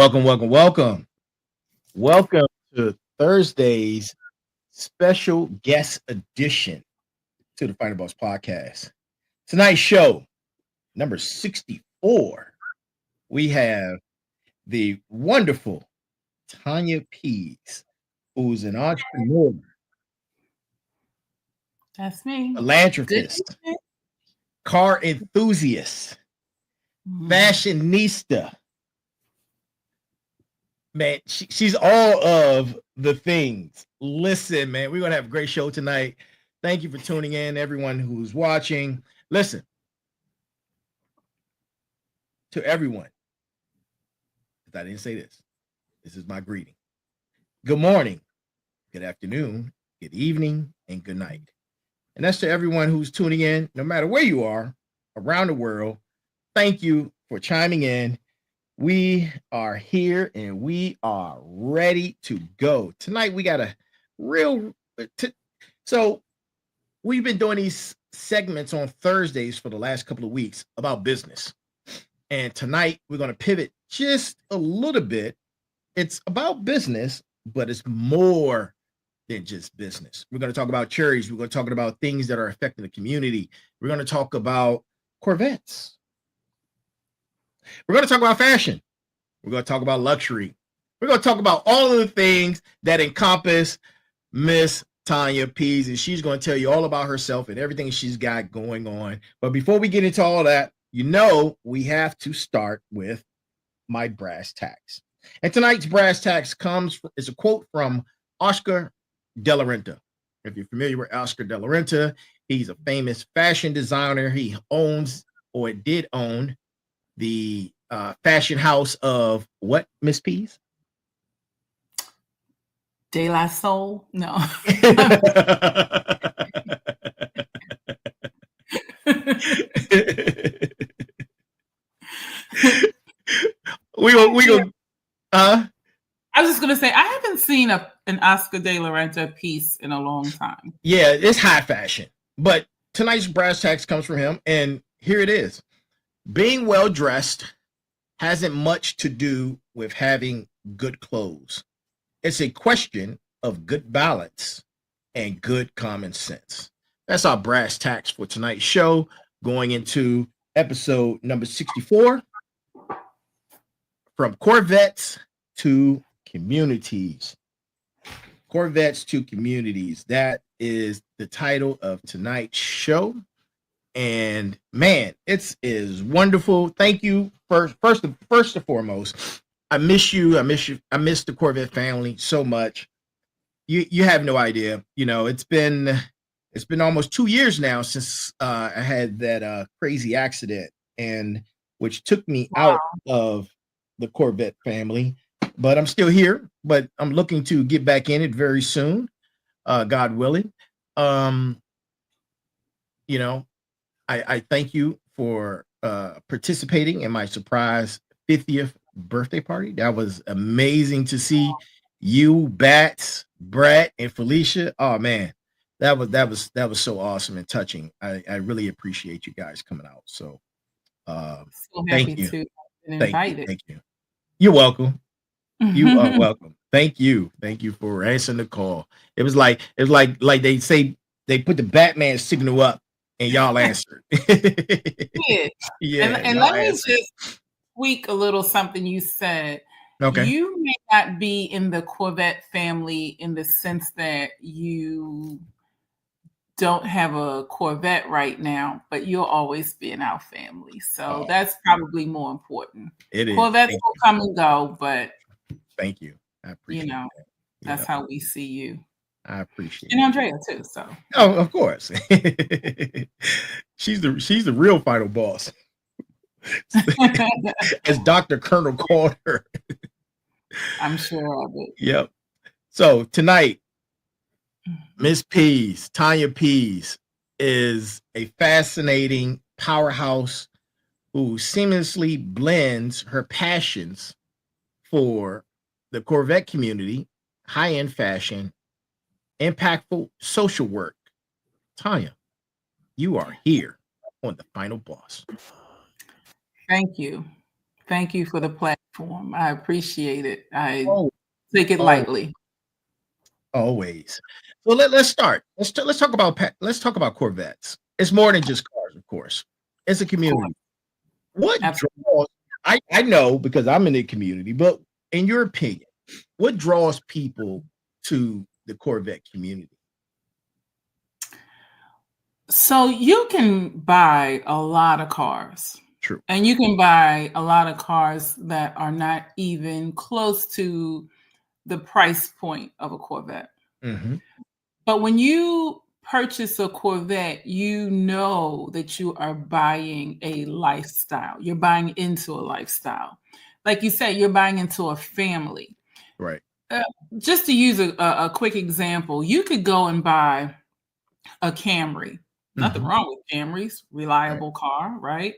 Welcome to Thursday's special guest edition to the Final Boss podcast. Tonight's show, number 64, we have the wonderful Tonya Pease, who's an entrepreneur, That's me. philanthropist, car enthusiast, fashionista. Man, she's all of the things. Listen, man, we're going to have a great show tonight. Thank you for tuning in, everyone who's watching. Listen, to everyone, because I didn't say this, this is my greeting. Good morning, good afternoon, good evening, and good night. And that's to everyone who's tuning in, no matter where you are around the world. Thank you for chiming in. We are here and we are ready to go. Tonight we got a so we've been doing these segments on Thursdays for the last couple of weeks about business. And tonight we're going to pivot just a little bit. It's about business, but it's more than just business. We're going to talk about charities. We're going to talk about things that are affecting the community. We're going to talk about Corvettes. We're going to talk about fashion. We're going to talk about luxury. We're going to talk about all of the things that encompass Miss Tonya Pease, and she's going to tell you all about herself and everything she's got going on. But before we get into all that, we have to start with my brass tacks. And tonight's brass tacks is a quote from Oscar de la Renta. If you're familiar with Oscar de la Renta, he's a famous fashion designer. He owns, or did own, the fashion house of what, Miss Pease? De La Soul? No. we go. I was just gonna say I haven't seen an Oscar de la Renta piece in a long time. Yeah, it's high fashion. But tonight's brass tacks comes from him, and here it is. Being well dressed hasn't much to do with having good clothes. It's a question of good balance and good common sense. That's our brass tacks for tonight's show, going into episode number 64, from Corvettes to communities. Corvettes to communities. That is the title of tonight's show. And man, it is wonderful. Thank you first and foremost. I miss you. I miss the Corvette family so much. You have no idea. It's been almost 2 years now since I had that crazy accident, and which took me out of the Corvette family. But I'm still here. But I'm looking to get back in it very soon, God willing. I thank you for participating in my surprise 50th birthday party. That was amazing to see you, Bats, Brett, and Felicia. Oh man, that was so awesome and touching. I really appreciate you guys coming out. So thank you. Thank you. You're welcome. You are welcome. Thank you for answering the call. It was like they say they put the Batman signal up. And y'all answered. Yeah. And let me just tweak a little something you said. Okay. You may not be in the Corvette family in the sense that you don't have a Corvette right now, but you'll always be in our family. So that's probably more important. It is. Corvettes will come and go, but thank you. I appreciate that. That's how we see you. I appreciate and Andrea too. So of course. she's the real final boss. As Dr. Colonel called her. I'm sure of it. Yep. So tonight, Miss Pease, Tonya Pease, is a fascinating powerhouse who seamlessly blends her passions for the Corvette community, high-end fashion, impactful social work. Tonya, you are here on The Final Boss. Thank you. Thank you for the platform. I appreciate it. I take it lightly. Always. So let's start. Let's talk about Corvettes. It's more than just cars, of course. It's a community. What draws? I know because I'm in the community, but in your opinion, what draws people to the Corvette community? So you can buy a lot of cars. True. And you can buy a lot of cars that are not even close to the price point of a Corvette. Mm-hmm. But when you purchase a Corvette, you know that you are buying a lifestyle. You're buying into a lifestyle. Like you said, you're buying into a family. Right. Just to use a quick example, you could go and buy a Camry. Nothing wrong with Camrys, reliable car, right?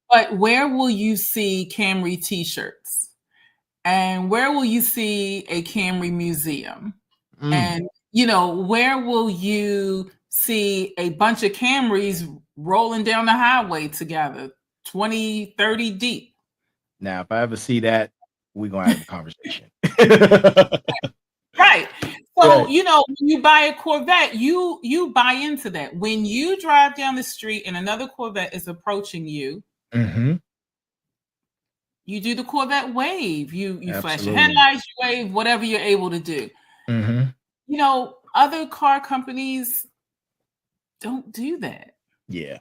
But where will you see Camry t-shirts? And where will you see a Camry museum? And, where will you see a bunch of Camrys rolling down the highway together, 20, 30 deep? Now, if I ever see that, we're going to have a conversation. Right. So, when you buy a Corvette, you buy into that. When you drive down the street and another Corvette is approaching you, you do the Corvette wave. You flash your headlights, you wave, whatever you're able to do. Other car companies don't do that. Yeah.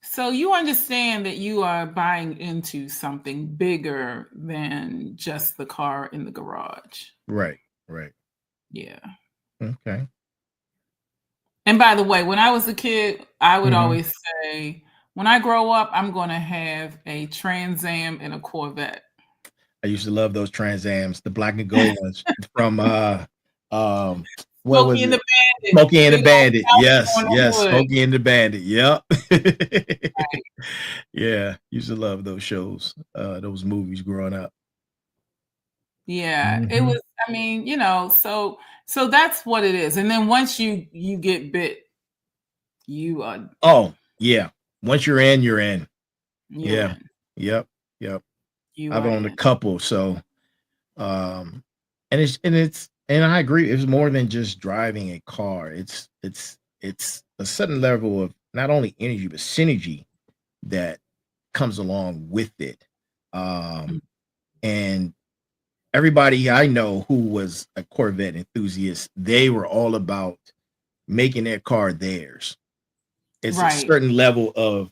So you understand that you are buying into something bigger than just the car in the garage. Right. Yeah. Okay. And by the way, when I was a kid, I would always say, when I grow up, I'm going to have a Trans Am and a Corvette. I used to love those Trans Ams, the black and gold ones from Smokey and the Bandit. Smokey and the Bandit. Yes. Smokey and the Bandit. Yep. Right. Yeah. Used to love those shows, those movies growing up. Yeah. It was, so that's what it is. And then once you get bit, you are. Oh, yeah. Once you're in, you're in. Yeah. Yep. I've owned a couple. So, and I agree. It's more than just driving a car. It's a certain level of not only energy, but synergy that comes along with it. And everybody I know who was a Corvette enthusiast, they were all about making their car theirs. It's a certain level of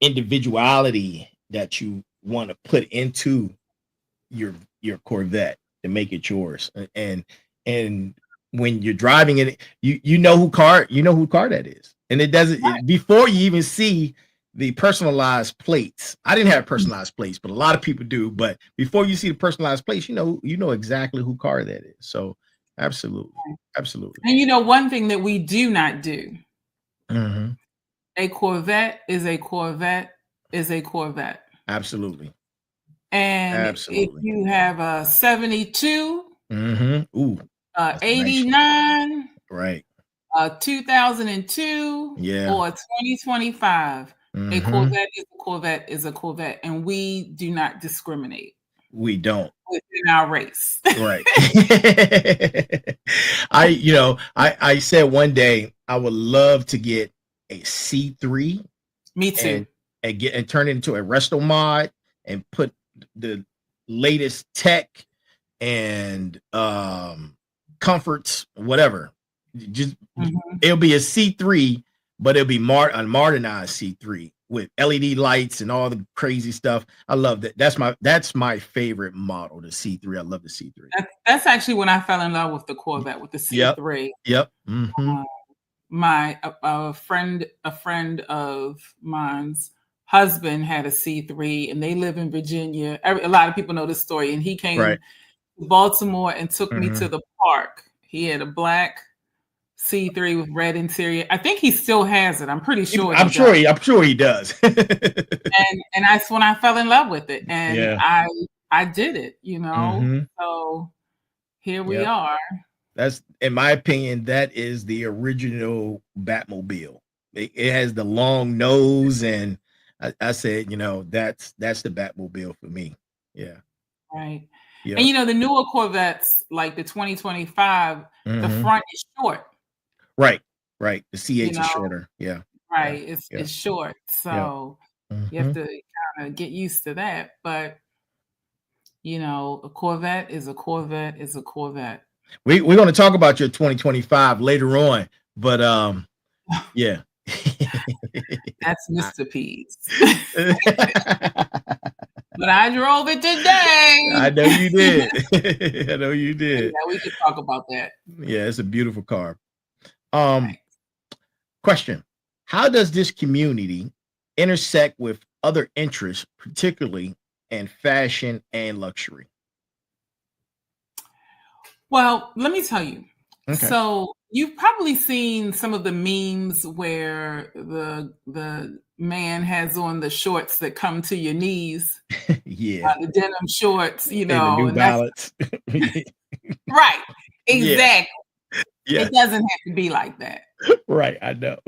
individuality that you want to put into your Corvette to make it yours. And when you're driving it, you know who car that is. And it doesn't before you even see the personalized plates. I didn't have personalized plates, but a lot of people do. But before you see the personalized plates, you know exactly who car that is. So absolutely. And one thing that we do not do. A Corvette is a Corvette is a Corvette. Absolutely. And if you have a 72, ooh, 89, nice. Right, 2002, or 2025, a Corvette is a Corvette is a Corvette, and we do not discriminate. We don't within our race. Right. I said one day I would love to get a C3. Me too. And turn it into a resto mod and put the latest tech and comforts, whatever. Just it'll be a C3, but it'll be a modernized C3 with LED lights and all the crazy stuff. I love that. That's my favorite model, the C3. I love the C3. That's actually when I fell in love with the Corvette, with the C3. Yep. A friend of mine's husband had a C3, and they live in Virginia. A lot of people know this story. And he came to Baltimore and took me to the park. He had a black C3 with red interior. I think he still has it. I'm pretty sure. I'm sure he does. and that's when I fell in love with it, and I did it. So here we are. That's, in my opinion, that is the original Batmobile. It has the long nose, and I said, that's the Batmobile for me. Yeah. Right. Yep. And the newer Corvettes, like the 2025, the front is short. Right. The CH is shorter. Yeah. Right. It's short. So you have to kind of get used to that. But a Corvette is a Corvette is a Corvette. We're going to talk about your 2025 later on, but yeah. That's Mr. Pease. But I drove it today. I know you did. I know you did. Yeah, we could talk about that. Yeah, it's a beautiful car. Question: how does this community intersect with other interests, particularly in fashion and luxury? Well, let me tell you. Okay. So you've probably seen some of the memes where the man has on the shorts that come to your knees. Yeah. The denim shorts, and the New Balance. Right. Exactly. Yeah. It doesn't have to be like that. Right. I know.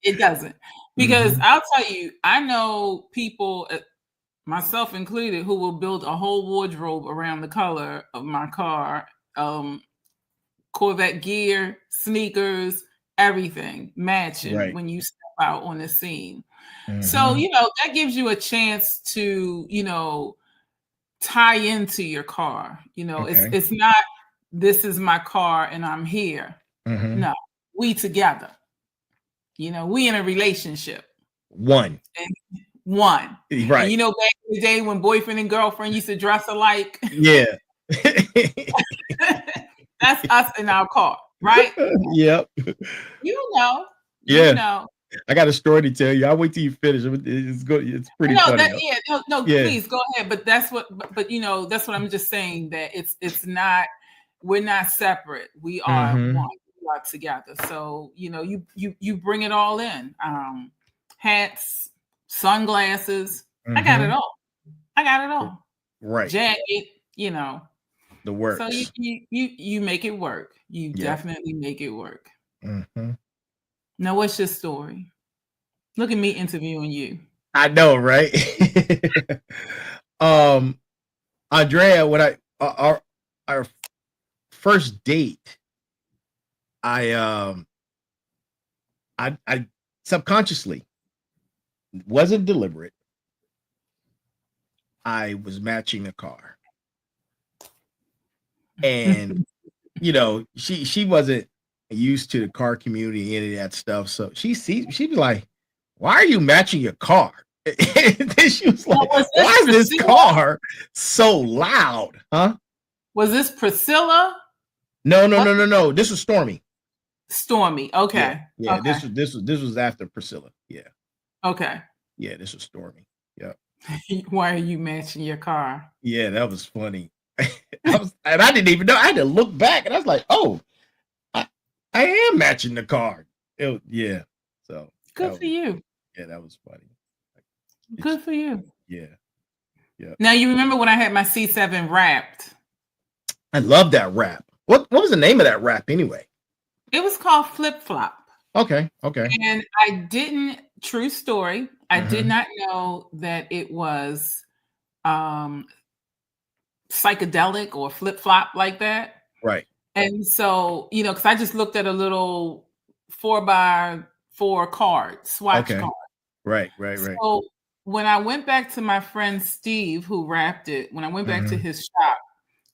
It doesn't. Because I'll tell you, I know people, myself included, who will build a whole wardrobe around the color of my car. Corvette gear, sneakers, everything matching when you step out on the scene. So, that gives you a chance to, tie into your car. It's not, this is my car and I'm here. No, we together. We in a relationship. One. Right. And, back in the day when boyfriend and girlfriend used to dress alike. Yeah. That's us in our car, right? Yep. Yeah. I got a story to tell you. I'll wait till you finish. It's good. It's pretty funny. Please go ahead. But that's what. But that's what I'm just saying. That it's not. We're not separate. We are one. We are together. So you bring it all in. Hats, sunglasses. I got it all. Right. Jacket. The works. So you make it work. You definitely make it work. Now, what's your story? Look at me interviewing you. I know, right? Andrea, when our first date, I subconsciously, wasn't deliberate, I was matching a car. And she wasn't used to the car community, any of that stuff. So she'd be like, "Why are you matching your car?" And then she was like, "Why is this car so loud?" Huh? Was this Priscilla? No. This was Stormy. Stormy. Okay. Yeah. Okay. This was after Priscilla. Yeah. Okay. Yeah, this was Stormy. Yeah. Why are you matching your car? Yeah, that was funny. I didn't even know. I had to look back, and I was like, "Oh, I am matching the car." Yeah. So good for you. Yeah, that was funny. Good for you. Yeah. Now you remember when I had my C7 wrapped? I love that wrap. What was the name of that wrap anyway? It was called Flip Flop. Okay. And I didn't. True story. I did not know that it was psychedelic or flip flop like that. Right. And so, because I just looked at a little 4x4 card, swatch card. Right. So when I went back to my friend Steve, who wrapped it, when I went back to his shop,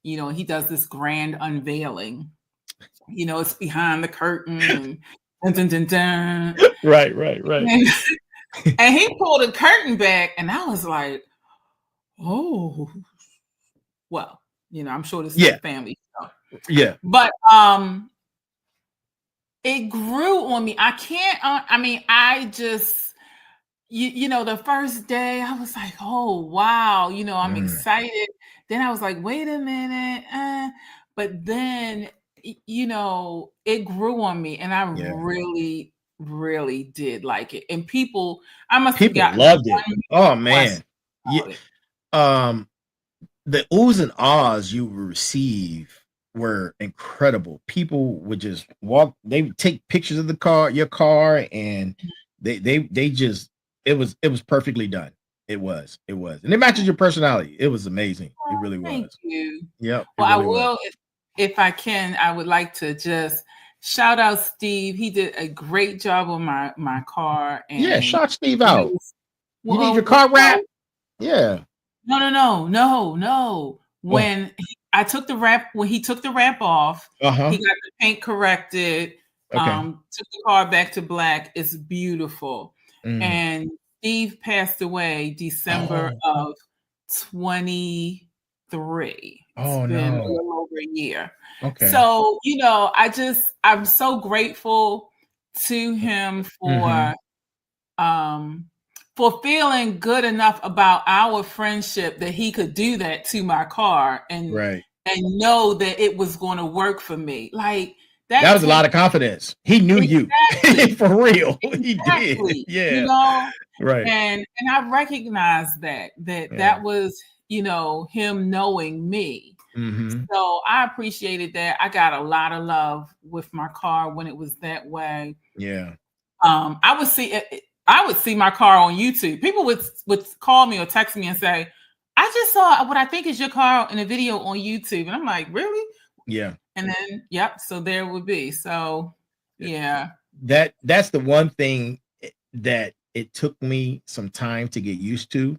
he does this grand unveiling. It's behind the curtain and dun, dun, dun, dun. Right. And he pulled a curtain back, and I was like, oh. Well, I'm sure this is a family show. Yeah. But it grew on me. I can't, I just, the first day I was like, oh, wow, I'm excited. Then I was like, wait a minute. But then, it grew on me, and I really, really did like it. And people loved it. Oh, man. Yeah. The oohs and ahs you receive were incredible. People would just walk, they would take pictures of your car, and they just, was perfectly done. It was, and it matches your personality. It was amazing. It really was. Thank you. Yep. Well, really I will, if I can, I would like to just shout out Steve. He did a great job on my car. And yeah, shout Steve out. You need your car wrapped? Yeah. No. When I took the wrap, when he took the wrap off, he got the paint corrected. Took the car back to black. It's beautiful. And Steve passed away December of 23. It's been a little over a year. Okay. So, I'm so grateful to him for feeling good enough about our friendship that he could do that to my car and know that it was going to work for me. Like that was a lot of confidence. He knew you for real. He did. Yeah. Right. And I recognize that was, him knowing me. So I appreciated that. I got a lot of love with my car when it was that way. Yeah. I would see my car on YouTube. People would call me or text me and say, I just saw what I think is your car in a video on YouTube. And I'm like, really? Yeah. And then, so there would be. So, yeah. That's the one thing that it took me some time to get used to.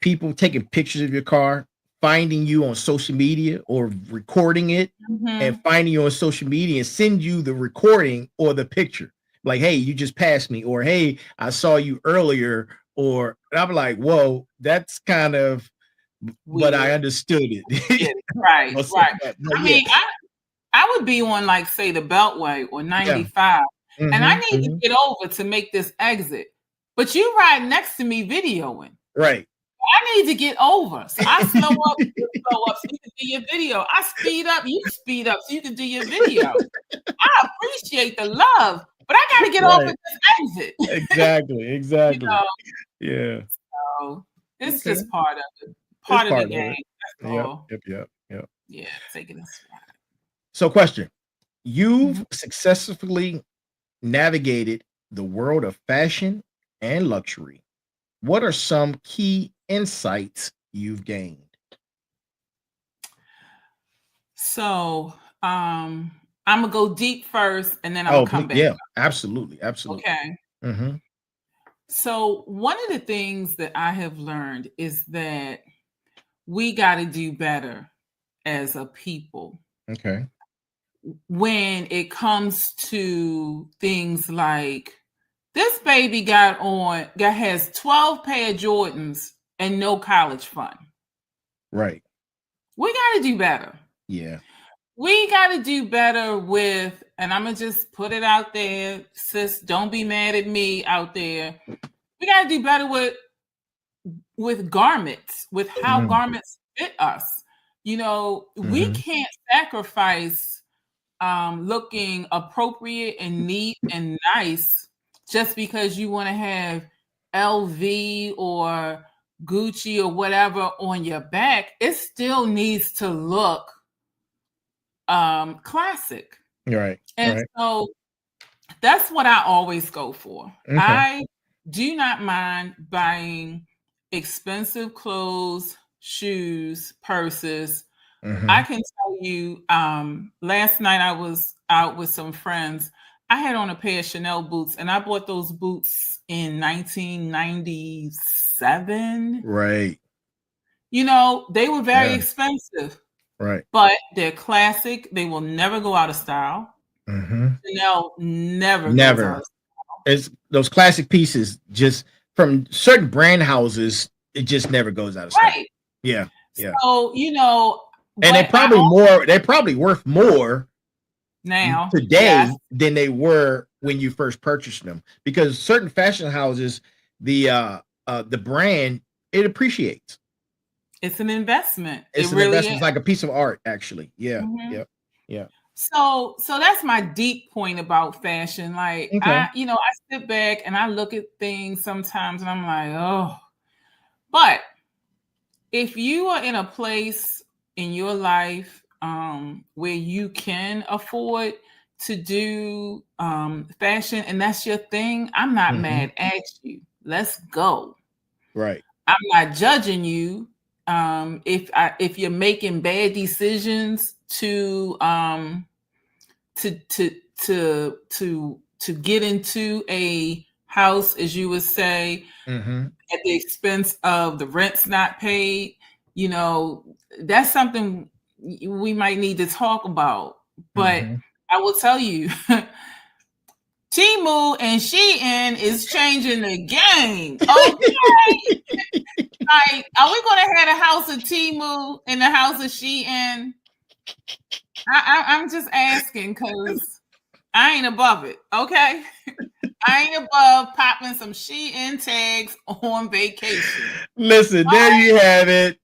People taking pictures of your car, finding you on social media or recording it and finding you on social media and send you the recording or the picture. Like, hey, you just passed me, or hey, I saw you earlier, or I'm like, whoa, that's kind of but I understood it. Right. I mean, I would be on, like, say, the Beltway or 95, and I need to get over to make this exit. But you ride next to me videoing. Right. I need to get over. So I slow up, so you can do your video. I speed up, you speed up so you can do your video. I appreciate the love, but I got to get over this exit. Exactly. Yeah. So it's just part of it. Part of the game. Yep. Yeah, taking a stride. So, question: you've successfully navigated the world of fashion and luxury. What are some key insights you've gained? So, I'm gonna go deep first, and then I'll come back. Yeah, absolutely. Okay. So, one of the things that I have learned is that we got to do better as a people. Okay. When it comes to things like this baby has 12 pair of Jordans and no college fund. Right. We got to do better. Yeah. We got to do better with, and I'm going to just put it out there, sis, don't be mad at me out there. We got to do better with garments, with how garments fit us. We can't sacrifice looking appropriate and neat and nice just because you want to have LV or Gucci or whatever on your back. It still needs to look classic. Right. And so that's what I always go for. Okay. I do not mind buying expensive clothes, shoes, purses. I can tell you, last night I was out with some friends. I had on a pair of Chanel boots, and I bought those boots in 1997. Right. They were very expensive. Right. But they're classic. They will never go out of style. Chanel never goes out of style. It's those classic pieces, just from certain brand houses, it just never goes out of style. Right. Yeah. So, and they're probably worth more now today than they were when you first purchased them, because certain fashion houses, the brand, it appreciates. It's an investment. It's like a piece of art, actually. Yeah. Yeah. So that's my deep point about fashion. Like, I sit back and I look at things sometimes and I'm like, oh, but if you are in a place in your life where you can afford to do fashion and that's your thing, I'm not mad at you. Let's go. Right. I'm not judging you. If you're making bad decisions to get into a house, as you would say, at the expense of the rent's not paid, that's something we might need to talk about. But I will tell you, Temu and Shein is changing the game. Okay. Like, are we gonna have a house of Temu and a house of Shein? I'm just asking because I ain't above it. Okay. I ain't above popping some Shein tags on vacation. Listen, there you have it.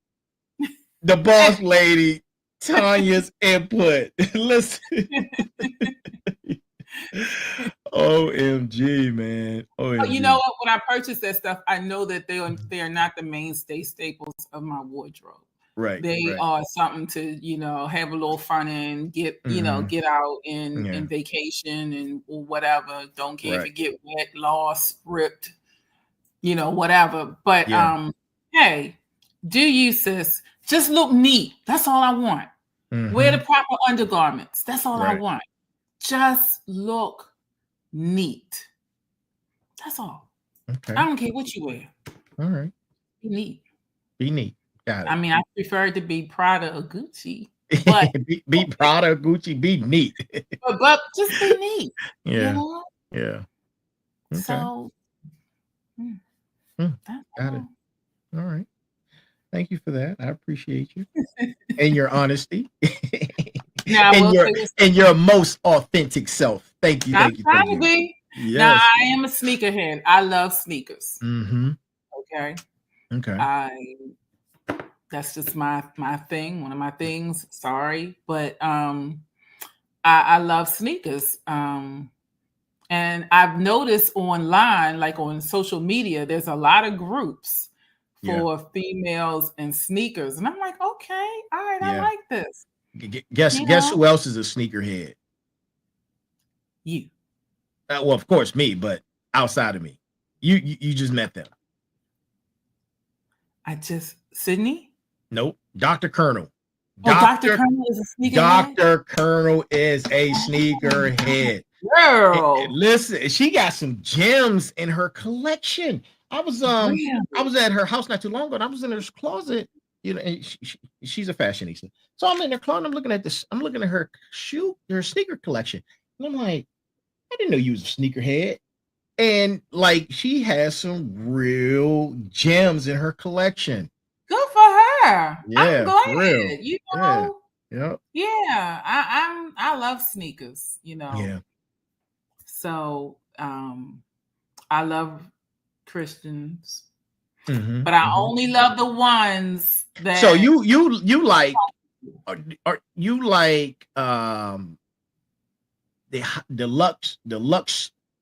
The boss lady, Tonya's input. Listen. OMG, man. OMG. You know what? When I purchase that stuff, I know that they are not the mainstay staples of my wardrobe. Right. They are something to, have a little fun in, get out in vacation and whatever. Don't care if it get wet, lost, ripped, whatever. But hey, do you, sis? Just look neat. That's all I want. Wear the proper undergarments. That's all I want. Just look neat. That's all. Okay. I don't care what you wear. All right. Be neat. Be neat. Got it. I mean, I prefer it to be Prada or Gucci. But be Prada or Gucci. Be neat. but just be neat. Yeah. Yeah. Okay. So got it. All right. Thank you for that. I appreciate you and your honesty. Now, and your most authentic self. Thank you. I'm trying to be. Yes. Now, I am a sneakerhead. I love sneakers. Okay. That's just my thing. One of my things. Sorry, but I love sneakers. And I've noticed online, like on social media, there's a lot of groups for females and sneakers, and I'm like, okay, all right, I like this. Guess who else is a sneakerhead? You. Well, of course, me, but outside of me, you just met them. Sydney? Nope, Dr. Colonel. Dr. Colonel is a sneakerhead. Dr. Colonel is a sneakerhead. Girl, and listen, she got some gems in her collection. I was at her house not too long ago, and I was in her closet. And she's a fashionista. So I'm in her closet. I'm looking at this. I'm looking at her sneaker collection, and I'm like, I didn't know you was a sneakerhead. And like, she has some real gems in her collection. Good for her. Yeah, I'm glad. real. Yeah. I love sneakers. Yeah. So I love Christians, but I only love the ones that. So you like, are you like the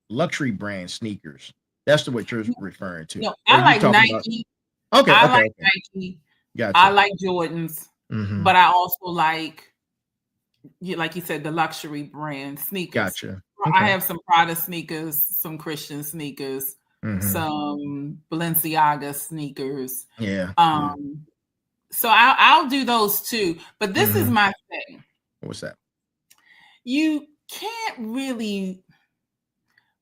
luxury brand sneakers? That's what you're referring to. No, I like Nike. Okay, I like Nike. Gotcha. I like Jordans, but I also like you said, the luxury brand sneakers. Gotcha. Okay. I have some Prada sneakers, some Christian sneakers, some Balenciaga sneakers. Yeah. So I'll do those too. But this is my thing. What's that? You can't really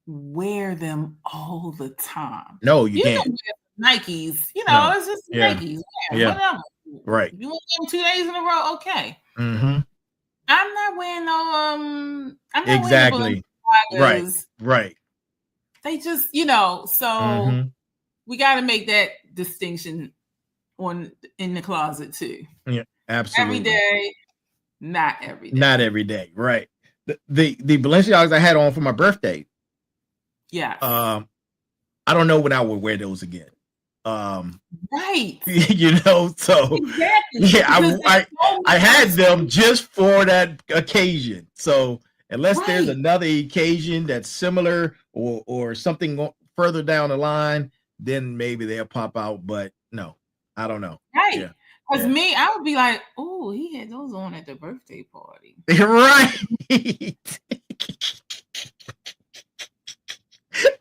wear them all the time. No, you can't. Can wear Nikes, it's just Nikes. Whatever. Right. You want them 2 days in a row? Okay. I'm not wearing no exactly. Right. They just, so we got to make that distinction in the closet too. Yeah, absolutely. Every day, not every day. Not every day, right? The Balenciagas I had on for my birthday. Yeah. I don't know when I would wear those again. Right. So exactly. Yeah, I had them just for that occasion. So unless there's another occasion that's similar or something further down the line, then maybe they'll pop out. But no, I don't know. Right. Because me, I would be like, oh, he had those on at the birthday party. Right.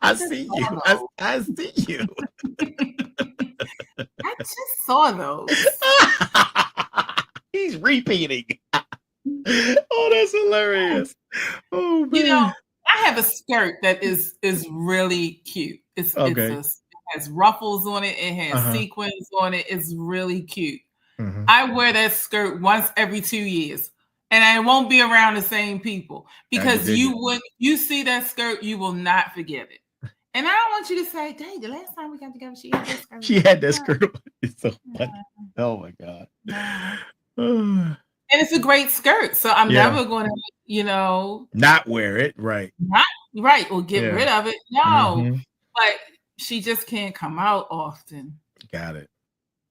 I see you. I see you. I just saw those. He's repeating. Oh, that's hilarious. Oh, man. I have a skirt that is really cute. It has ruffles on it. It has sequins on it. It's really cute. Mm-hmm. I wear that skirt once every 2 years, and I won't be around the same people because you see that skirt, you will not forget it. And I don't want you to say, "Dang, the last time we got together, she had that skirt." She had that skirt. It's so funny. Oh my God. And it's a great skirt, so I'm never going to, not wear it, right? Not right, or get rid of it. No, but she just can't come out often. Got it.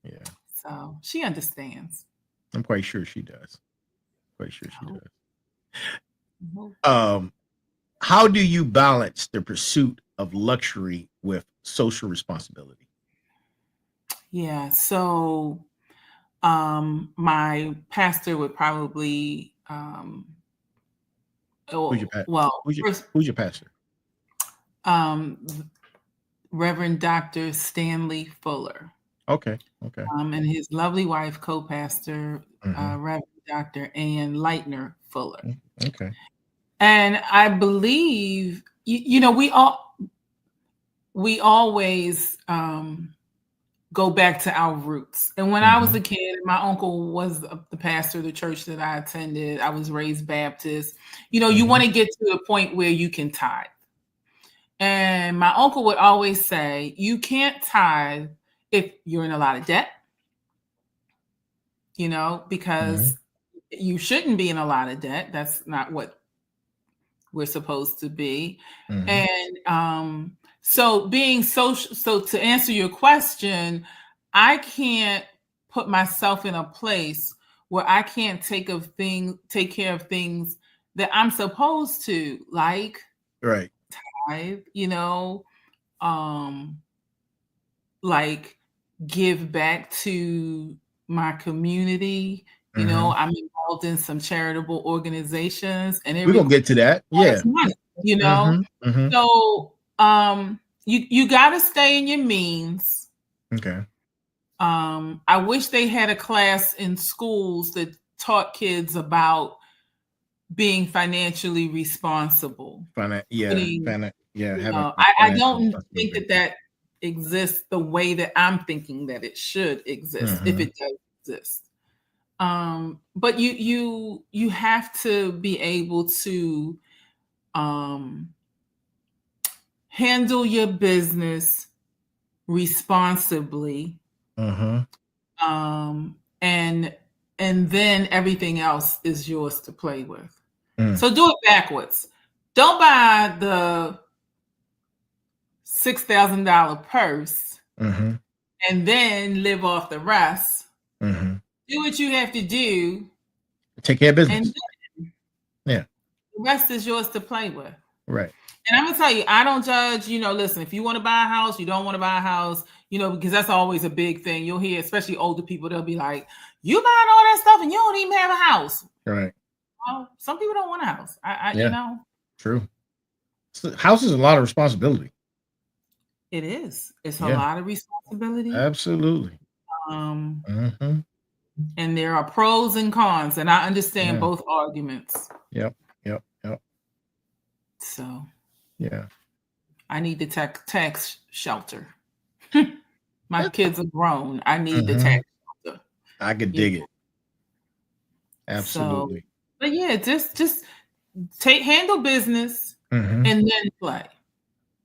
Yeah. So she understands. I'm quite sure she does. How do you balance the pursuit of luxury with social responsibility? Yeah. So my pastor would probably who's your pastor? Reverend Dr. Stanley Fuller. Okay. And his lovely wife, co-pastor, Reverend Dr. Ann Leitner Fuller. Okay. And I believe, we always go back to our roots. And when I was a kid, my uncle was the pastor of the church that I attended. I was raised Baptist. You want to get to the point where you can tithe. And my uncle would always say, you can't tithe if you're in a lot of debt, because you shouldn't be in a lot of debt. That's not what we're supposed to be. And so being social, so to answer your question, I can't put myself in a place where I can't take care of things that I'm supposed to, like tithe, like give back to my community. I'm involved in some charitable organizations, and we're gonna get to that. Yeah, money, So you got to stay in your means. Okay. I wish they had a class in schools that taught kids about being financially responsible. I don't think that exists the way that I'm thinking that it should exist, if it does exist. But you have to be able to handle your business responsibly, and then everything else is yours to play with. So do it backwards. Don't buy the $6,000 purse and then live off the rest. Do what you have to do. Take care of business. And the rest is yours to play with. Right. And I'm going to tell you, I don't judge, listen, if you want to buy a house, you don't want to buy a house, because that's always a big thing. You'll hear, especially older people, they'll be like, you buying all that stuff and you don't even have a house. Right. Well, some people don't want a house. True. So house is a lot of responsibility. It is. It's a lot of responsibility. Absolutely. And there are pros and cons, and I understand both arguments. Yep. So, I need the tax shelter. My kids are grown. I need the tax shelter. I could dig it. Absolutely. So, but just handle business and then play.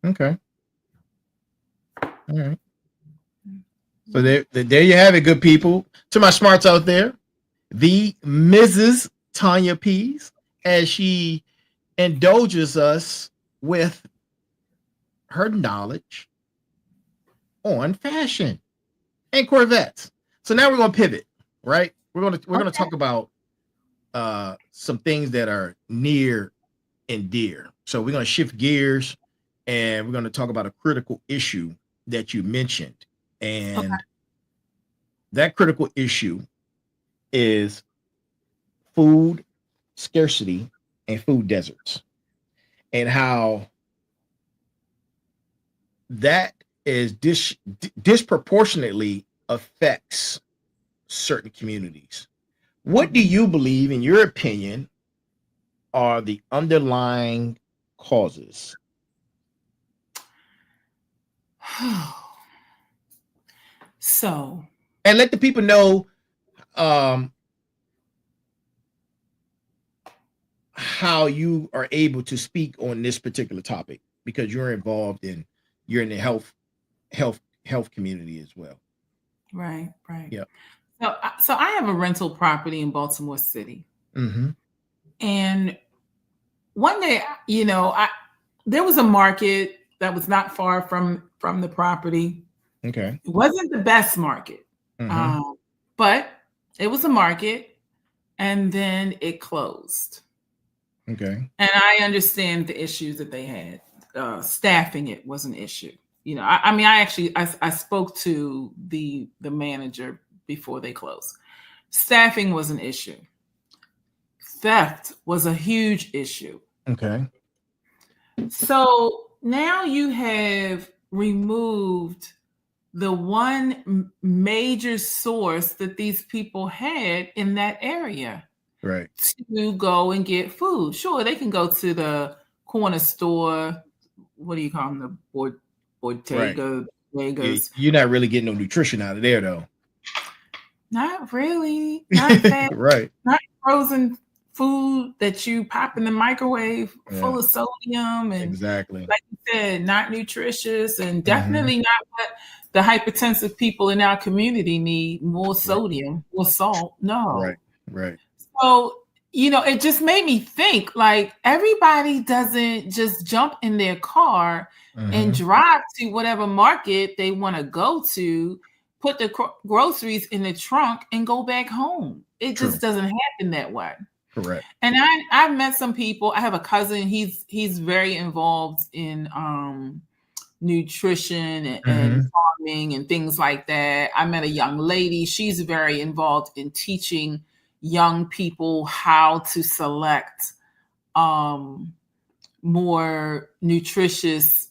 Okay. All right. So there you have it, good people. To my smarts out there, the Mrs. Tonya Pease, as she indulges us with her knowledge on fashion and Corvettes. So now we're gonna pivot, right? We're gonna talk about some things that are near and dear. So we're gonna shift gears and we're gonna talk about a critical issue that you mentioned. And that critical issue is food scarcity and food deserts, and how that is disproportionately affects certain communities. What do you believe, in your opinion, are the underlying causes? So, and let the people know how you are able to speak on this particular topic, because you're in the health community as well. Right. Yeah. So I have a rental property in Baltimore City. Mm-hmm. And one day, there was a market that was not far from the property. Okay. It wasn't the best market, but it was a market, and then it closed. Okay. And I understand the issues that they had. Staffing it was an issue. I spoke to the manager before they closed. Staffing was an issue. Theft was a huge issue. Okay. So now you have removed the one major source that these people had in that area. Right. To go and get food. Sure, they can go to the corner store. What do you call them? The Bottega. Right. You're not really getting no nutrition out of there, though. Not really. Not that. Right. Not frozen food that you pop in the microwave full of sodium and exactly, like you said, not nutritious, and definitely not what the hypertensive people in our community need. More sodium, more salt. No. Right. So, it just made me think, like, everybody doesn't just jump in their car and drive to whatever market they want to go to, put the groceries in the trunk and go back home. It just doesn't happen that way. Correct. And I've met some people. I have a cousin. He's very involved in nutrition and farming and things like that. I met a young lady. She's very involved in teaching young people how to select more nutritious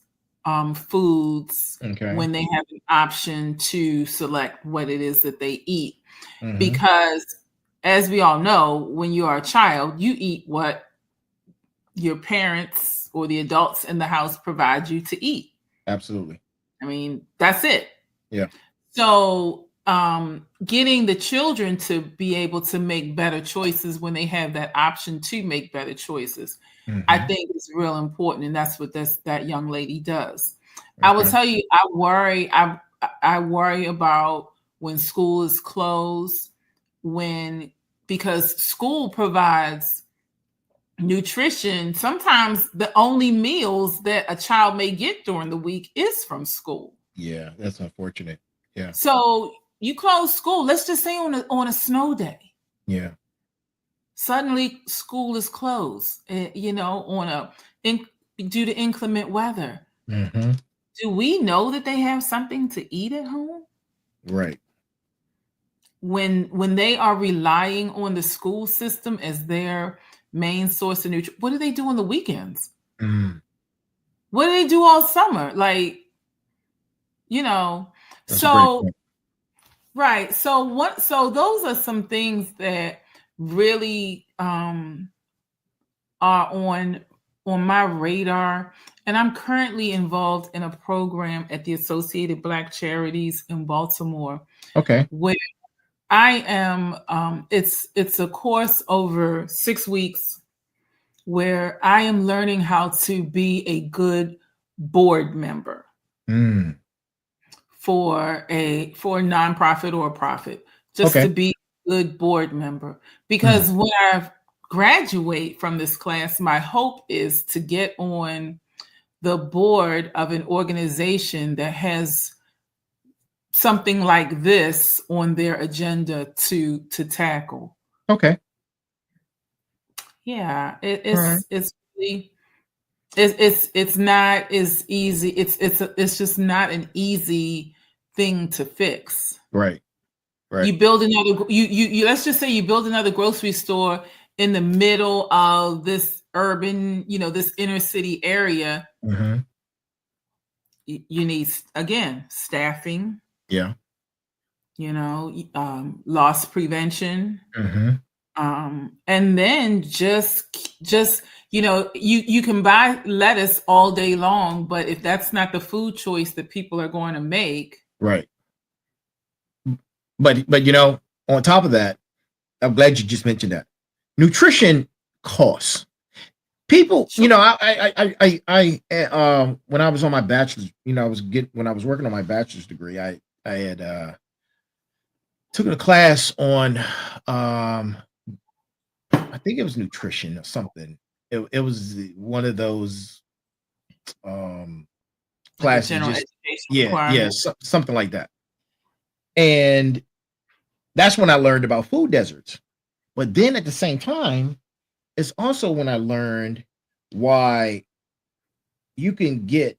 foods when they have an option to select what it is that they eat. Because as we all know, when you are a child, you eat what your parents or the adults in the house provide you to eat. Absolutely. I mean, that's it. Yeah. So getting the children to be able to make better choices when they have that option to make better choices, I think is real important. And that's what that young lady does. I will tell you, I worry about when school is closed, because school provides nutrition. Sometimes the only meals that a child may get during the week is from school. Yeah, that's unfortunate. Yeah. So you close school, let's just say on a snow day. Yeah. Suddenly school is closed, due to inclement weather. Do we know that they have something to eat at home? Right. When they are relying on the school system as their main source of nutrition, what do they do on the weekends? What do they do all summer? Like, so right. So those are some things that really are on my radar. And I'm currently involved in a program at the Associated Black Charities in Baltimore. Okay. Where I am, it's a course over 6 weeks where I am learning how to be a good board member for a nonprofit or a profit, just to be a good board member. Because when I graduate from this class, my hope is to get on the board of an organization that has something like this on their agenda to tackle. Okay. Yeah, it's really, it's not as easy. It's just not an easy thing to fix. Right. You build another. You let's just say you build another grocery store in the middle of this urban, this inner city area. you need, again, staffing. Yeah. Loss prevention. Mm-hmm. And then just you can buy lettuce all day long, but if that's not the food choice that people are going to make. Right. But on top of that, I'm glad you just mentioned that. Nutrition costs. People, when I was on my bachelor's, when I was working on my bachelor's degree, I had took a class on I think it was nutrition or something. It was one of those classes, general education something like that. And that's when I learned about food deserts. But then at the same time, it's also when I learned why you can get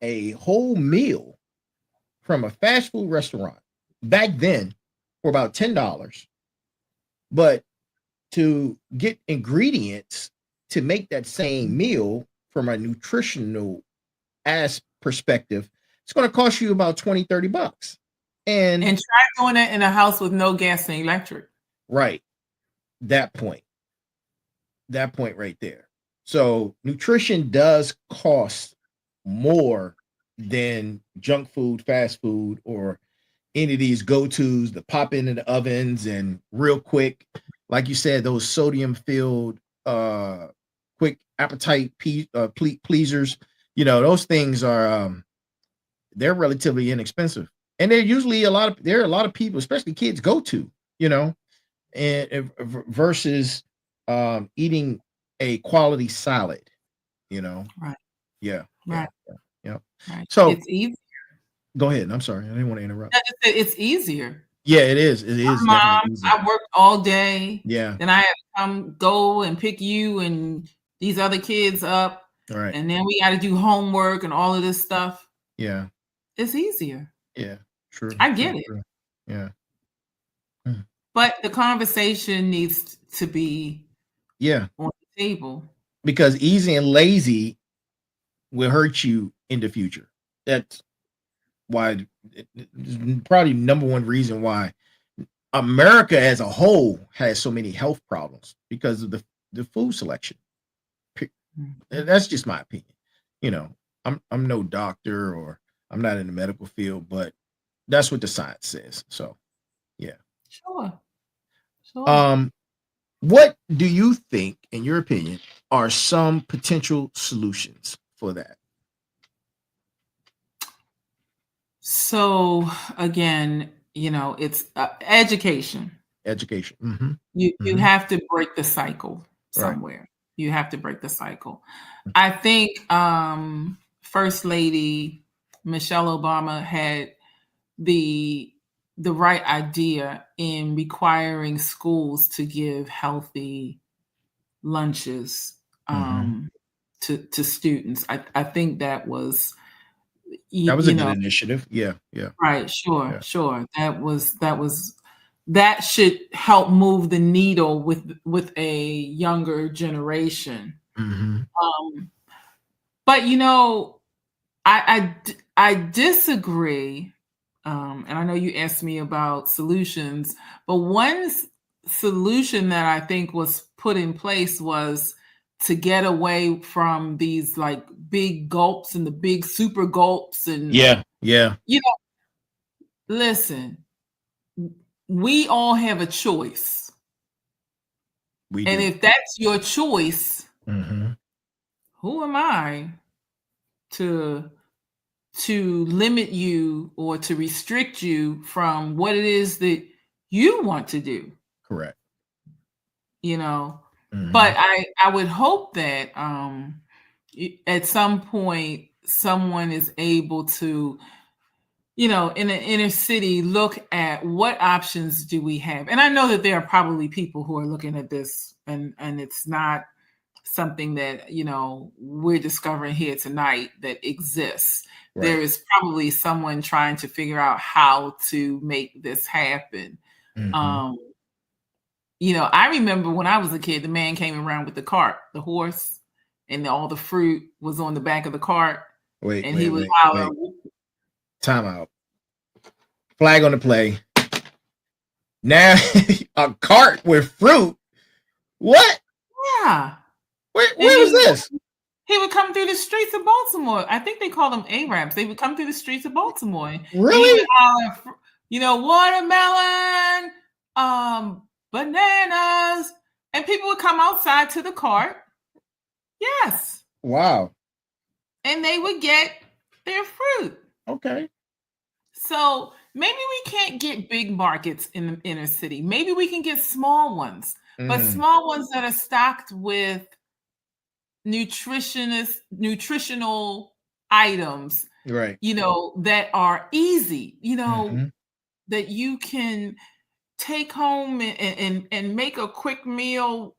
a whole meal from a fast food restaurant back then for about $10. But to get ingredients to make that same meal from a nutritional perspective, it's going to cost you about $20-$30. And try doing it in a house with no gas and electric. Right. That point right there. So nutrition does cost more than junk food, fast food, or any of these go-tos that pop into the ovens and real quick, like you said, those sodium-filled quick appetite pleasers. Those things are they're relatively inexpensive, and they're usually a lot of people, especially kids, go to. And versus eating a quality salad. Right. Yeah. Right. Yeah. Right. So it's easier. Go ahead. I'm sorry. I didn't want to interrupt. It's easier. Yeah, it is. It is. Mom, I worked all day. Yeah. Then I had to go and pick you and these other kids up. All right. And then we got to do homework and all of this stuff. Yeah. It's easier. Yeah. True. I get it. True. Yeah. But the conversation needs to be on the table. Because easy and lazy will hurt you in the future. That's why probably number one reason why America as a whole has so many health problems, because of the food selection. That's just my opinion. I'm no doctor, or I'm not in the medical field, but that's what the science says. So yeah. Sure. What do you think, in your opinion, are some potential solutions for that? So again, it's education. Education. Mm-hmm. You have to break the cycle somewhere. Right. You have to break the cycle. I think First Lady Michelle Obama had the right idea in requiring schools to give healthy lunches to students. I think that was a good initiative. Yeah. Right. Sure. That should help move the needle with a younger generation. Mm-hmm. But I disagree. And I know you asked me about solutions, but one solution that I think was put in place was to get away from these like big gulps and the big super gulps. And listen, we all have a choice. And if that's your choice, who am I to limit you or to restrict you from what it is that you want to do? Correct. But I would hope that at some point someone is able to, in an inner city, look at what options do we have. And I know that there are probably people who are looking at this and it's not something that, we're discovering here tonight that exists. Right. There is probably someone trying to figure out how to make this happen. I remember when I was a kid, the man came around with the cart, the horse, and all the fruit was on the back of the cart. Wait. Hollering. Time out. Flag on the play. Now a cart with fruit. What? Yeah. Where was this? He would come through the streets of Baltimore. I think they call them Arabs. They would come through the streets of Baltimore. Really? Watermelon, bananas, and people would come outside to the cart. Yes. Wow. And they would get their fruit. Okay. So maybe we can't get big markets in the inner city. Maybe we can get small ones, but small ones that are stocked with nutritional items, right? That are easy, that you can take home and make a quick meal.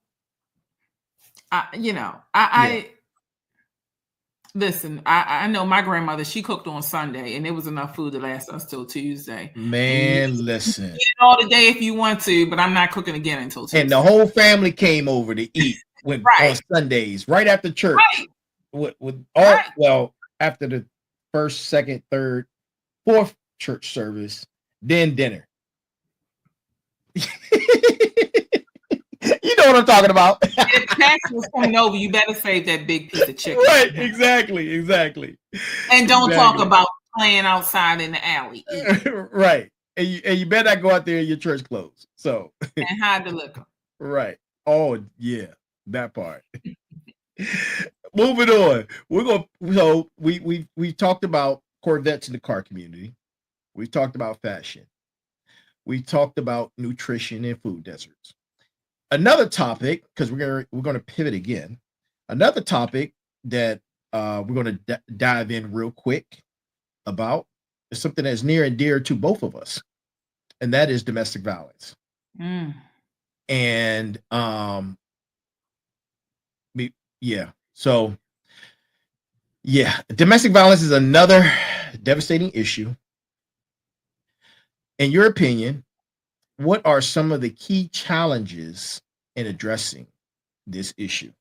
Listen, I know my grandmother, she cooked on Sunday and there was enough food to last us till Tuesday. Man, listen. Eat it all the day if you want to, but I'm not cooking again until Tuesday. And the whole family came over to eat on Sundays, right after church. Right. Well, after the first, second, third, fourth church service, then dinner. You know what I'm talking about. If Cash was coming over, you better save that big piece of chicken. Right, exactly. And don't talk about playing outside in the alley. Right. And you better not go out there in your church clothes. So and hide the liquor. Right. Oh, yeah, that part. Moving on. We talked about Corvettes in the car community. We talked about fashion. We talked about nutrition and food deserts. Another topic, because we're gonna pivot again. Another topic that we're gonna dive in real quick about is something that's near and dear to both of us, and that is domestic violence. And domestic violence is another devastating issue. In your opinion, what are some of the key challenges in addressing this issue?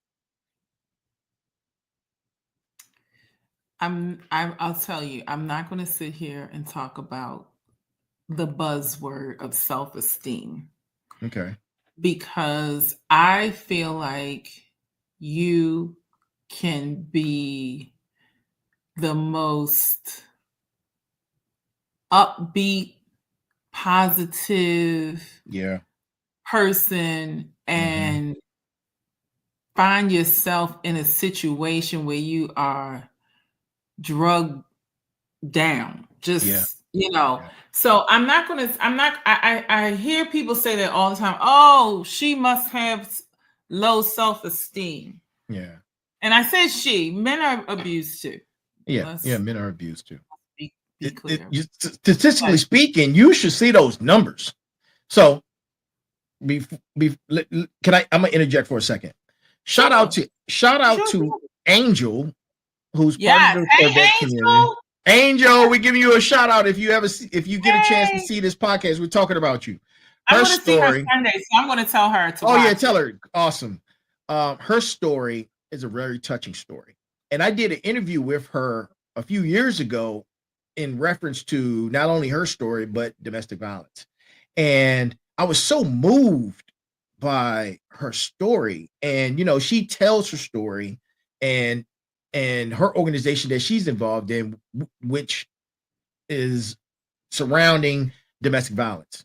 I'll tell you, I'm not going to sit here and talk about the buzzword of self-esteem. Okay. Because I feel like you can be the most upbeat, positive person and find yourself in a situation where you are drugged down. So I hear people say that all the time. Oh, she must have low self-esteem. Yeah. And I said men are abused too. Men are abused too. Be clear. Statistically speaking, you should see those numbers. So I'm gonna interject for a second. Shout out to Angel, who's part of the Corvette community. Angel, we give you a shout out if you get a chance to see this podcast. We're talking about you. I'm going to see her Sunday, so I'm going to tell her to watch. Tell her. Awesome. Her story is a very touching story. And I did an interview with her a few years ago in reference to not only her story, but domestic violence. And I was so moved by her story. And, she tells her story and her organization that she's involved in, which is surrounding domestic violence.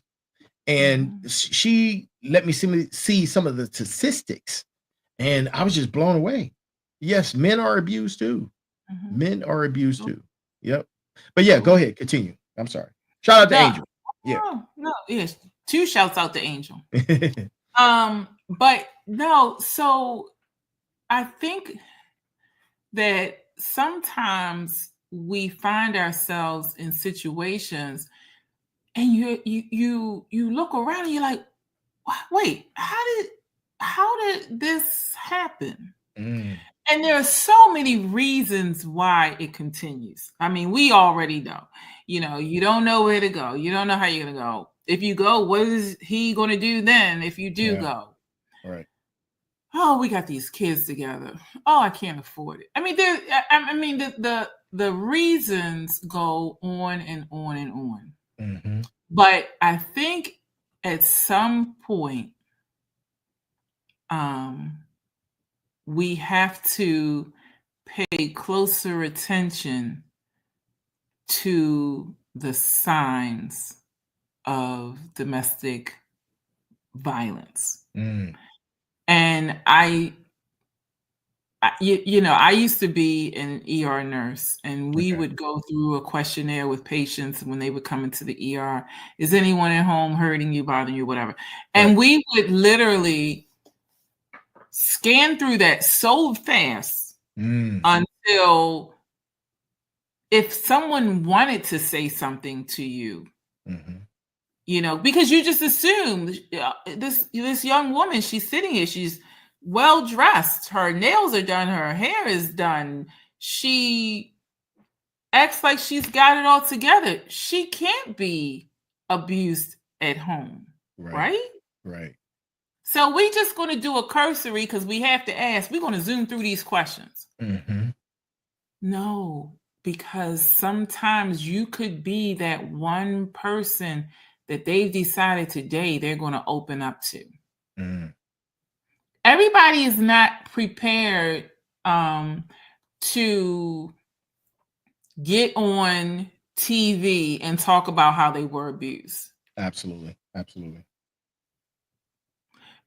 And she let me see some of the statistics, and I was just blown away. Yes, men are abused too. Men are abused too. Yep. But go ahead, continue. I'm sorry. Shout out to Angel. Yes. 2 shouts out to Angel. But no, so I think that sometimes we find ourselves in situations and you look around and you're like, wait, how did this happen? And there are so many reasons why it continues. I mean, we already know, you don't know where to go. You don't know how you're going to go. If you go, what is he going to do then if you do go? Right. Oh, we got these kids together. Oh, I can't afford it. I mean, the the reasons go on and on and on. Mm-hmm. But I think at some point, we have to pay closer attention to the signs of domestic violence. And I used to be an ER nurse, and we would go through a questionnaire with patients when they would come into the ER. Is anyone at home hurting you, bothering you, whatever? And we would literally scan through that so fast until if someone wanted to say something to you, because you just assume this young woman, she's sitting here, she's well dressed, her nails are done, her hair is done, she acts like she's got it all together. She can't be abused at home, right? So we just going to do a cursory because we have to ask. We're going to zoom through these questions. No, because sometimes you could be that one person that they've decided today they're going to open up to. Everybody is not prepared to get on TV and talk about how they were abused. Absolutely.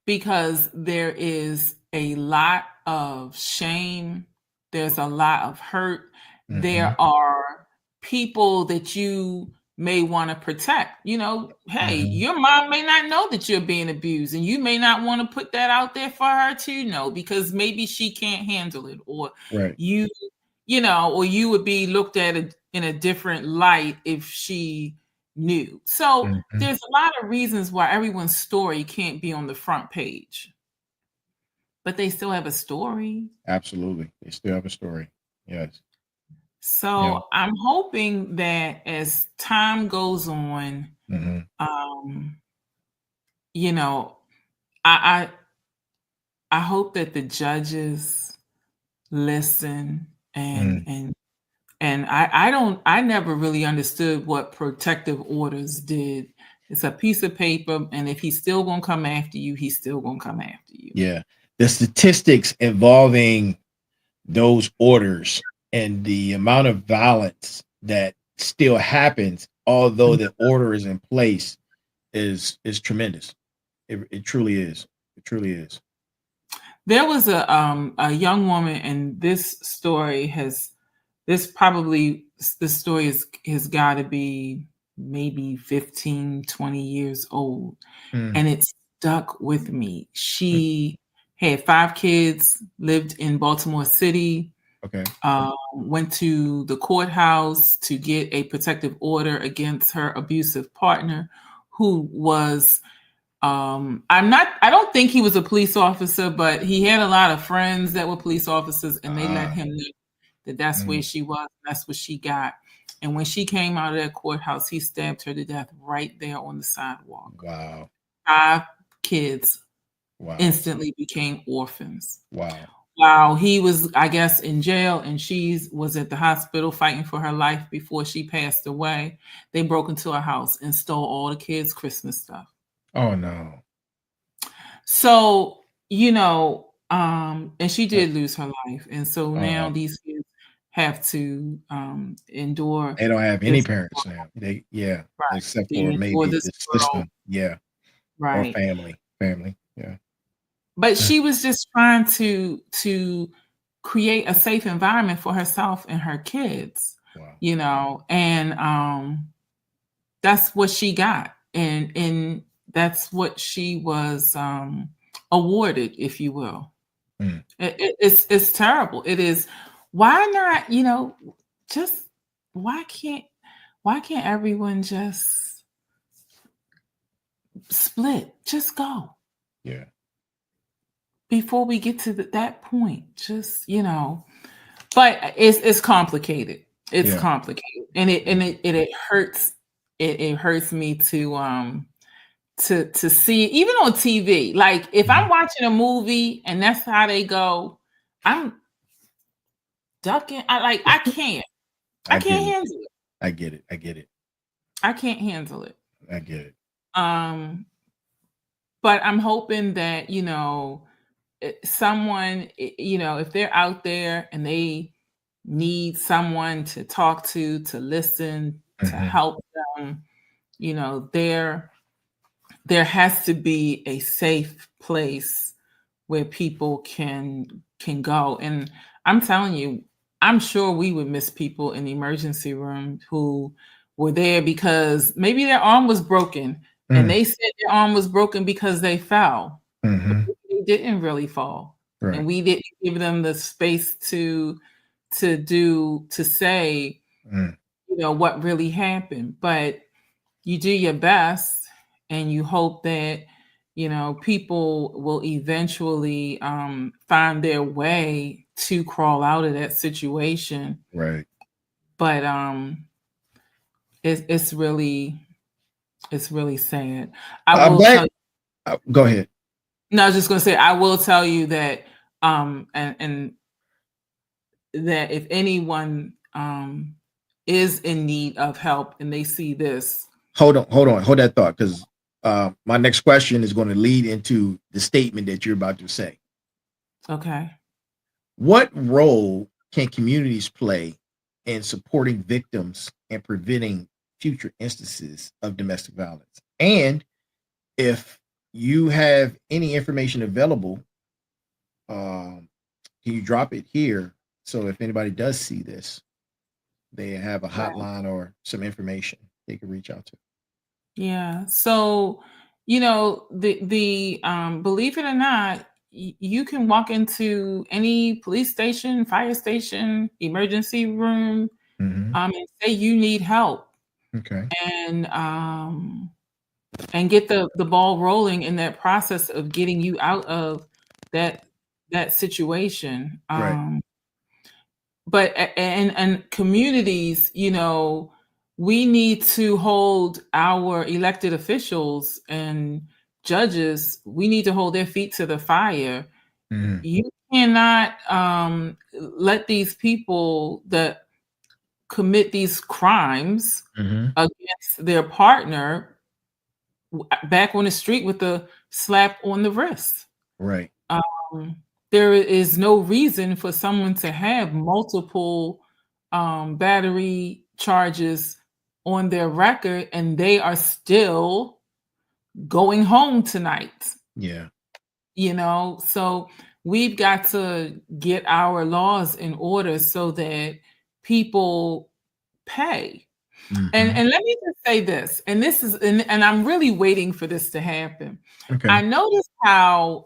Because there is a lot of shame. There's a lot of hurt. There are people that you may want to protect. Hey, your mom may not know that you're being abused, and you may not want to put that out there for her to know, because maybe she can't handle it, or or you would be looked at in a different light if she knew. So there's a lot of reasons why everyone's story can't be on the front page, but they still have a story. Absolutely. They still have a story. Yes. So I'm hoping that as time goes on, I hope that the judges listen and I never really understood what protective orders did. It's a piece of paper, and if he's still going to come after you, he's still going to come after you. Yeah. The statistics involving those orders and the amount of violence that still happens, although the order is in place, is tremendous. It truly is. It truly is. There was a young woman, and this story has has got to be maybe 15, 20 years old. And it stuck with me. She had 5 kids, lived in Baltimore City. Went to the courthouse to get a protective order against her abusive partner, who was I don't think he was a police officer, but he had a lot of friends that were police officers, and they let him know that that's where she was, that's what she got. And when she came out of that courthouse, he stabbed her to death right there on the sidewalk. Wow. 5 kids instantly became orphans. Wow. While he was, I guess, in jail, and she was at the hospital fighting for her life before she passed away, they broke into her house and stole all the kids' Christmas stuff. Oh, no. So, and she did lose her life. And so now these kids have to endure. They don't have any parents now. Except for maybe the system. Yeah. Right. Or family. Yeah. But she was just trying to create a safe environment for herself and her kids. Wow. And that's what she got. And that's what she was awarded, if you will. It's terrible. It is. Why not, just why can't everyone just split? Just go. Yeah. Before we get to that point, just, but it's complicated. It's complicated. And it hurts. It hurts me to see, even on TV. Like if I'm watching a movie and that's how they go, I'm ducking. I can't. I can't handle it. I get it. I get it. I can't handle it. I get it. But I'm hoping that, you know, someone, you know, if they're out there and they need someone to talk to listen, to help them, you know, there has to be a safe place where people can go. And I'm telling you, I'm sure we would miss people in the emergency room who were there because maybe their arm was broken and they said their arm was broken because they fell. But they didn't really fall. Right. And we didn't give them the space to say, you know, what really happened. But you do your best and you hope that, you know, people will eventually find their way to crawl out of that situation. Right. But it's really sad. I will tell you, go ahead. No, I was just going to say, I will tell you that and that if anyone is in need of help and they see this. Hold that thought, because my next question is going to lead into the statement that you're about to say. Okay. What role can communities play in supporting victims and preventing future instances of domestic violence? And if you have any information available, can you drop it here? So if anybody does see this, they have a hotline or some information they can reach out to. Yeah. So, you know, the believe it or not, you can walk into any police station, fire station, emergency room, and say you need help. Okay. And get the ball rolling in that process of getting you out of that situation. Right. But and communities, you know, we need to hold our elected officials and judges, we need to hold their feet to the fire. You cannot let these people that commit these crimes against their partner back on the street with a slap on the wrist. Right. There is no reason for someone to have multiple battery charges on their record and they are still going home tonight. Yeah. You know, so we've got to get our laws in order so that people pay. And let me just say this, and this is, and I'm really waiting for this to happen. Okay. I noticed how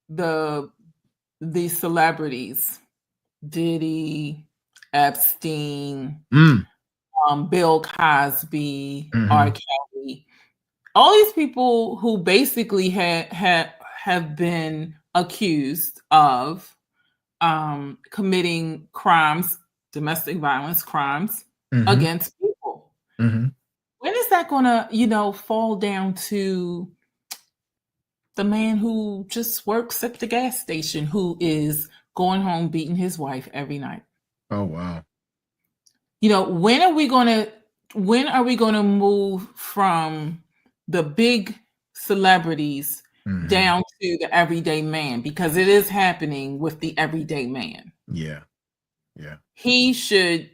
the celebrities, Diddy, Epstein, Bill Cosby, R. Kelly, all these people who basically have been accused of committing crimes, domestic violence crimes against people. When is that gonna, you know, fall down to the man who just works at the gas station, who is going home beating his wife every night? Oh, wow. You know, when are we gonna move from the big celebrities down to the everyday man? Because it is happening with the everyday man. Yeah. Yeah. He should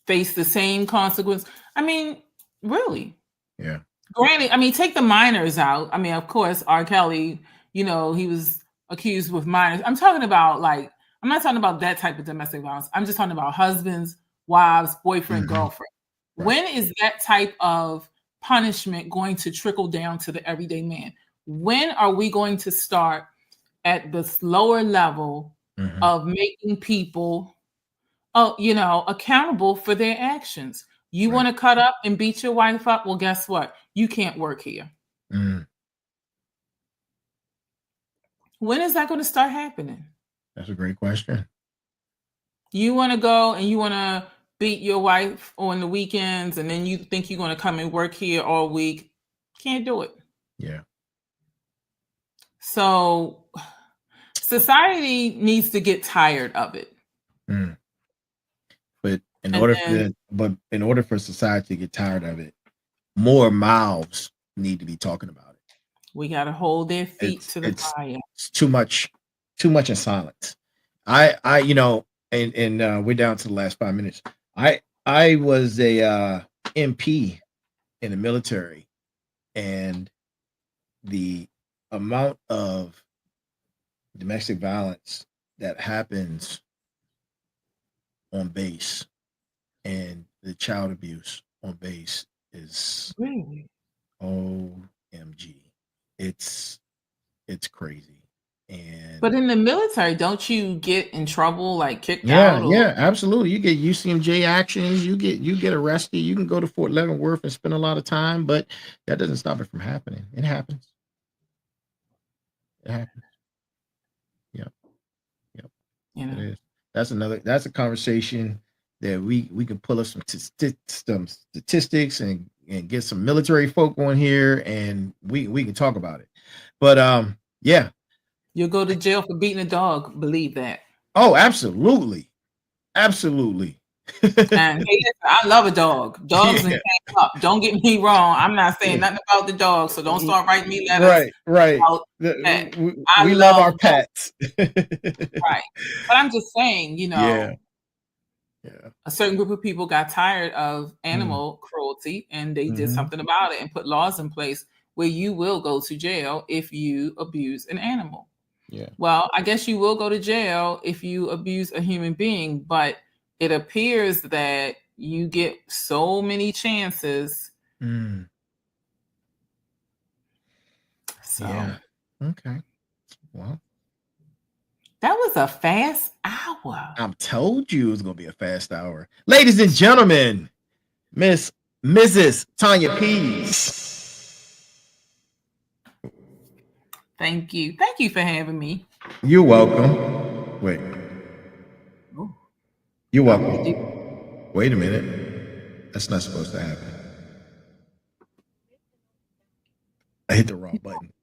face the same consequence. I mean, really. Yeah. Granted, I mean, take the minors out. I mean, of course, R. Kelly, you know, he was accused with minors. I'm talking about I'm not talking about that type of domestic violence. I'm just talking about husbands, wives, boyfriend, girlfriend. Right. When is that type of punishment going to trickle down to the everyday man? When are we going to start at the lower level of making people, accountable for their actions? You want to cut up and beat your wife up? Well, guess what? You can't work here. When is that going to start happening? That's a great question. You want to go and you want to beat your wife on the weekends, and then you think you're going to come and work here all week. Can't do it. Yeah. So society needs to get tired of it. in order for society to get tired of it, more mouths need to be talking about it. We got to hold their feet to the fire. It's too much in silence. I you know, and we're down to the last 5 minutes. I was a MP in the military, and the amount of domestic violence that happens on base and the child abuse on base is really OMG. It's crazy. But in the military, don't you get in trouble, like kicked out? Yeah, absolutely. You get UCMJ actions, you get arrested, you can go to Fort Leavenworth and spend a lot of time, but that doesn't stop it from happening. It happens. Yep. You know, that's a conversation that we can pull up some statistics and get some military folk on here, and we can talk about it. But yeah. You'll go to jail for beating a dog. Believe that. Oh, absolutely. And hey, I love a dog. Dogs and came up. Don't get me wrong. I'm not saying nothing about the dog, so don't start writing me letters. Right. We love our pets. Right. But I'm just saying, you know, a certain group of people got tired of animal cruelty, and they did something about it and put laws in place where you will go to jail if you abuse an animal. Yeah. Well, I guess you will go to jail if you abuse a human being, but it appears that you get so many chances. So, yeah. Okay. Well, that was a fast hour. I told you it was going to be a fast hour. Ladies and gentlemen, Mrs. Tonya Pease. Thank you. Thank you for having me. You're welcome. Wait. Ooh. You're welcome. Wait a minute. That's not supposed to happen. I hit the wrong button.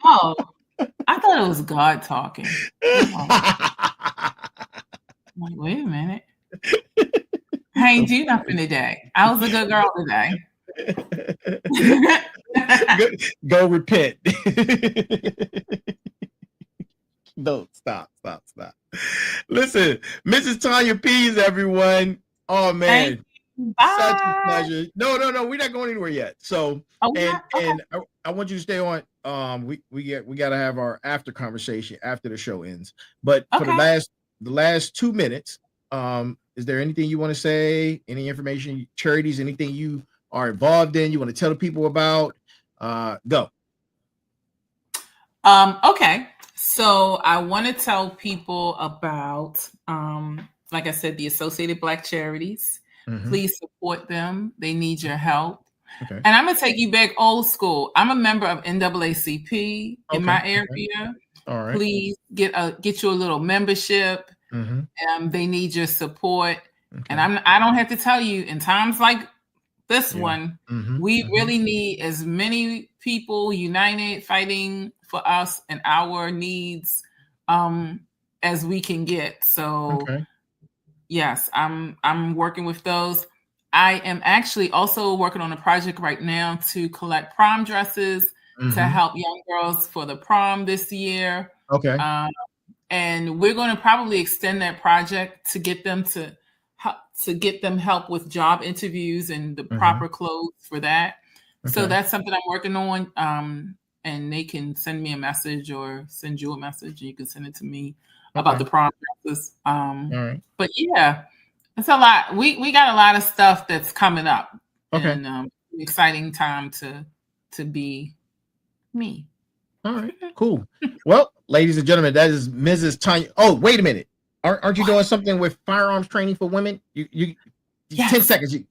Oh, I thought it was God talking. Like, wait a minute. I ain't do nothing today. I was a good girl today. Go repent. No, stop. Listen, Mrs. Tonya Pease, everyone. Oh man, such a pleasure. No, we're not going anywhere yet. So, and I want you to stay on. We got to have our after conversation after the show ends. But for the last 2 minutes, is there anything you want to say? Any information, charities, anything you are involved in, you want to tell the people about? Go. Okay. So I want to tell people about, like I said, the Associated Black Charities. Please support them. They need your help. Okay. And I'm going to take you back old school. I'm a member of NAACP in my area. All right. Please get you a little membership. They need your support. And I don't have to tell you, in times like this one, we really need as many people united, fighting for us and our needs as we can get. So yes, I'm working with those. I am actually also working on a project right now to collect prom dresses to help young girls for the prom this year. Okay. And we're going to probably extend that project to get them help with job interviews and the proper clothes for that. So that's something I'm working on. And they can send me a message or send you a message, and you can send it to me about the prom dresses. But yeah, it's a lot. We got a lot of stuff that's coming up. And exciting time to be me. All right, cool. Well, ladies and gentlemen, that is Mrs. Tonya. Oh, wait a minute. Aren't you doing something with firearms training for women? You yes. 10 seconds. You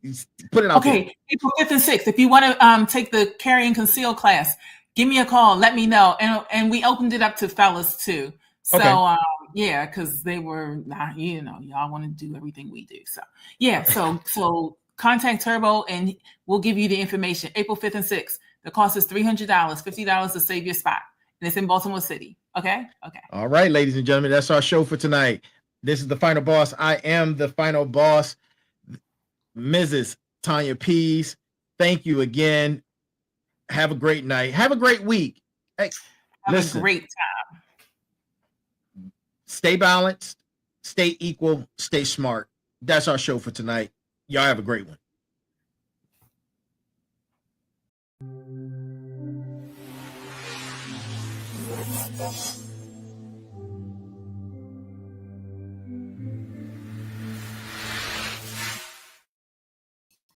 put it out. Okay, April 5th and 6th. If you want to take the carry and conceal class, give me a call. Let me know. And we opened it up to fellas too. So yeah, because they were not, y'all want to do everything we do. So yeah, so contact Turbo and we'll give you the information. April 5th and 6th. The cost is $300, $50 to save your spot. And it's in Baltimore City. Okay. All right, ladies and gentlemen, that's our show for tonight. This is the Final Boss. I am the Final Boss, Mrs. Tonya Pease. Thank you again. Have a great night. Have a great week. Hey, listen. A great time. Stay balanced, stay equal, stay smart. That's our show for tonight. Y'all have a great one.